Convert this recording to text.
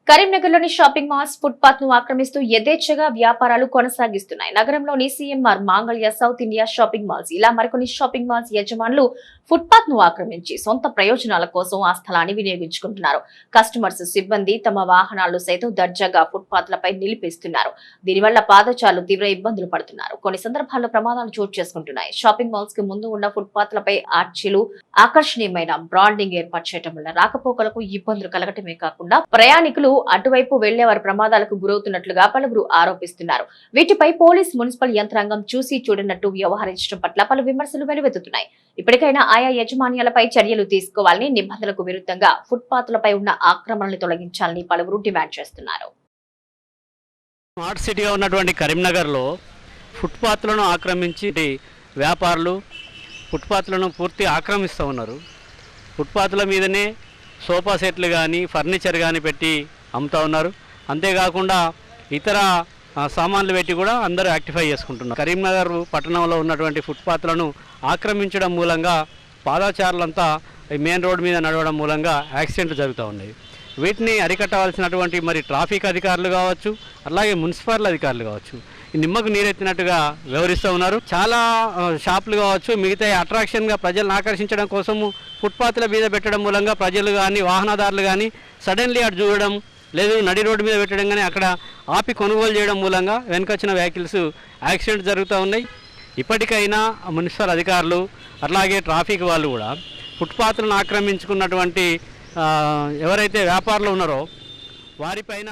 కరీంనగర్లోని shopping malls footpath ను ఆక్రమిస్తూ యథేచ్ఛగా వ్యాపారాలు కొనసాగిస్తున్నాయి. నగరంలోని సీఎంఆర్, మాంగళ్య, సౌత్ ఇండియా షాపింగ్ మాల్స్ ఇలా మరికొన్ని షాపింగ్ మాల్స్ యజమానులు ఫుట్పాత్ ను ఆక్రమించి సొంత ప్రయోజనాల కోసం ఆ స్థలాన్ని వినియోగించుకుంటున్నారు. కస్టమర్స్, సిబ్బంది తమ వాహనాలను సైతం దర్జాగా ఫుట్పాత్లపై నిలిపేస్తున్నారు. దీనివల్ల పాదచారులు తీవ్ర ఇబ్బందులు పడుతున్నారు. కొన్ని సందర్భాల్లో ప్రమాదాలు చోటు చేసుకుంటున్నాయి. షాపింగ్ మాల్స్ కి ముందు ఉన్న ఫుట్పాత్లపై ఆర్చీలు, ఆకర్షణీయమైన బ్రాండింగ్ ఏర్పాటు చేయడం వల్ల రాకపోకలకు ఇబ్బందులు కలగటమే కాకుండా ప్రయాణికులు అటువైపు వెళ్లేవారు ప్రమాదాలకు గురవుతున్నట్లుగా పలువురు ఆరోపిస్తున్నారు. వీటిపై పోలీస్, మున్సిపల్ యంత్రాంగం చూసి చూడనట్టు వ్యవహరించడం పట్ల పలు విమర్శలు వెలువెత్తుతున్నాయి. ఇప్పటికైనా ఆయా యాజమాన్యాలపై చర్యలు తీసుకోవాలని, నిబంధనలకు విరుద్ధంగా ఫుట్పాత్లపై ఉన్న ఆక్రమణలు తొలగించాలని పలువురు డిమాండ్ చేస్తున్నారు. స్మార్ట్ సిటీగా ఉన్నటువంటి కరీంనగర్లో ఫుట్పాత్లను ఆక్రమించి వ్యాపారులు ఫుట్పాత్లను పూర్తి ఆక్రమిస్తూ ఉన్నారు. ఫుట్పాత్ల మీదనే సోఫా సెట్లు కానీ, ఫర్నిచర్ కానీ పెట్టి అమ్ముతూ ఉన్నారు. అంతేకాకుండా ఇతర సామాన్లు పెట్టి కూడా అందరూ యాక్టిఫై చేసుకుంటున్నారు. కరీంనగర్ పట్టణంలో ఉన్నటువంటి ఫుట్పాత్లను ఆక్రమించడం మూలంగా పాదచారులంతా మెయిన్ రోడ్ మీద నడవడం మూలంగా యాక్సిడెంట్లు జరుగుతూ ఉన్నాయి. వీటిని అరికట్టవలసినటువంటి మరి ట్రాఫిక్ అధికారులు కావచ్చు, అలాగే మున్సిపల్ అధికారులు కావచ్చు, ఈ నిమ్మకు నీరెత్తినట్టుగా వ్యవహరిస్తూ ఉన్నారు. చాలా షాపులు కావచ్చు, మిగతా అట్రాక్షన్గా ప్రజలను ఆకర్షించడం కోసము ఫుట్పాత్ల మీద పెట్టడం మూలంగా ప్రజలు కానీ, వాహనదారులు కానీ సడన్లీ అటు చూడడం లేదు, నడి రోడ్డు మీద పెట్టడం కానీ అక్కడ ఆపి కొనుగోలు చేయడం మూలంగా వెనుకొచ్చిన వెహికల్స్ యాక్సిడెంట్ జరుగుతూ ఉన్నాయి. ఇప్పటికైనా మున్సిపల్ అధికారులు అలాగే ట్రాఫిక్ వాళ్ళు కూడా ఫుట్పాత్లను ఆక్రమించుకున్నటువంటి ఎవరైతే వ్యాపారులు ఉన్నారో వారిపైన